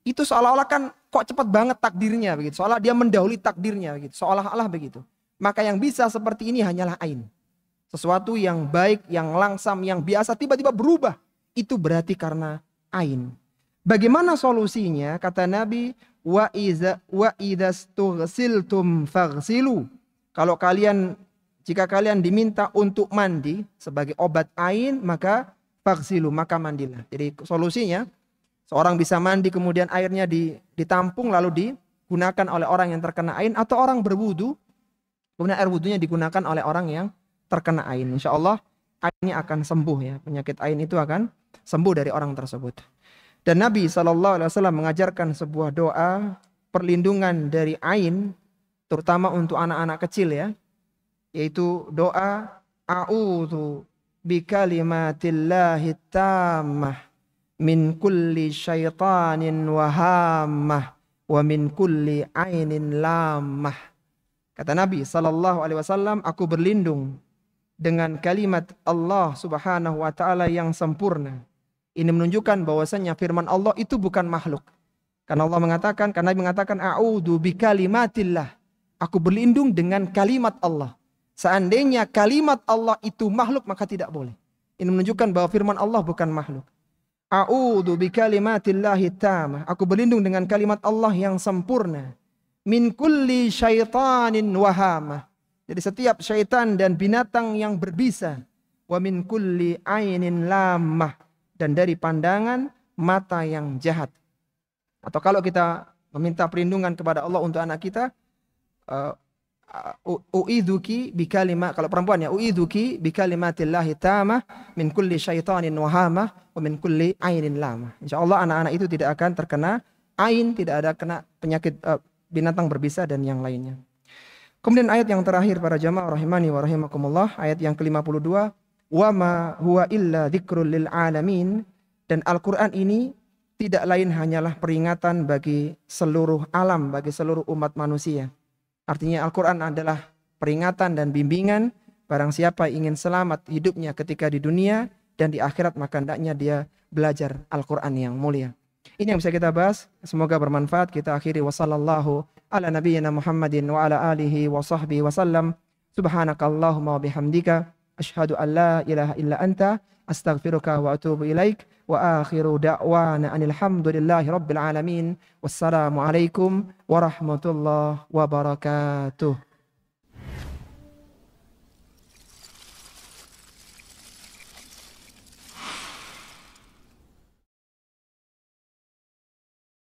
Itu seolah-olah kan kok cepat banget takdirnya begitu. Seolah dia mendahului takdirnya begitu. Seolah-olah begitu. Maka yang bisa seperti ini hanyalah ain. Sesuatu yang baik, yang langsam, yang biasa tiba-tiba berubah. Itu berarti karena ain. Bagaimana solusinya? Kata Nabi, wa idzastughsiltum faghsilu. Kalau jika kalian diminta untuk mandi sebagai obat ain, maka faghsilu, maka mandilah. Jadi solusinya, seorang bisa mandi kemudian airnya ditampung lalu digunakan oleh orang yang terkena ain, atau orang berwudu kemudian air wudunya digunakan oleh orang yang terkena ain. Insya Allah ainnya akan sembuh ya, penyakit ain itu akan sembuh dari orang tersebut. Dan Nabi SAW mengajarkan sebuah doa perlindungan dari ain, terutama untuk anak-anak kecil ya, yaitu doa a'udzu bikalimatillahi tammah min kulli syaitanin wahammah wa min kulli ainin lamah. Kata Nabi SAW, aku berlindung dengan kalimat Allah Subhanahu wa taala yang sempurna. Ini menunjukkan bahwasanya firman Allah itu bukan makhluk. Karena Nabi mengatakan a'udzu bikalimatillah. Aku berlindung dengan kalimat Allah. Seandainya kalimat Allah itu makhluk, maka tidak boleh. Ini menunjukkan bahwa firman Allah bukan makhluk. A'udzu bikalimatillahi tammah. Aku berlindung dengan kalimat Allah yang sempurna. Min kulli syaitanin wahamah. Jadi setiap syaitan dan binatang yang berbisa. Wa min kulli ainin lamah. Dan dari pandangan mata yang jahat. Atau kalau kita meminta perlindungan kepada Allah untuk anak kita, uidzuki bikalimat, kalau perempuan ya, uidzuki bikalimatillahi tammah min kulli syaitanin wahamah wa min kulli ainin lamah. Insyaallah anak-anak itu tidak akan terkena ain, tidak ada kena penyakit binatang berbisa dan yang lainnya. Kemudian ayat yang terakhir para jamaah rahimani wa rahimakumullah, ayat yang ke-52, wa ma huwa illa dzikrul lil alamin. Dan Al-Qur'an ini tidak lain hanyalah peringatan bagi seluruh alam, bagi seluruh umat manusia. Artinya Al-Quran adalah peringatan dan bimbingan. Barang siapa ingin selamat hidupnya ketika di dunia dan di akhirat, maka hendaknya dia belajar Al-Quran yang mulia. Ini yang bisa kita bahas. Semoga bermanfaat. Kita akhiri wassallallahu ala nabiyyina Muhammadin wa ala alihi wa sahbihi wasallam. Subhanakallahumma wa bihamdika asyhadu an la ilaha illa anta astaghfiruka wa atubu ilaik. Wa akhiru da'wana anil hamdulillahi rabbil alamin. Wassalamu alaikum warahmatullahi wabarakatuh.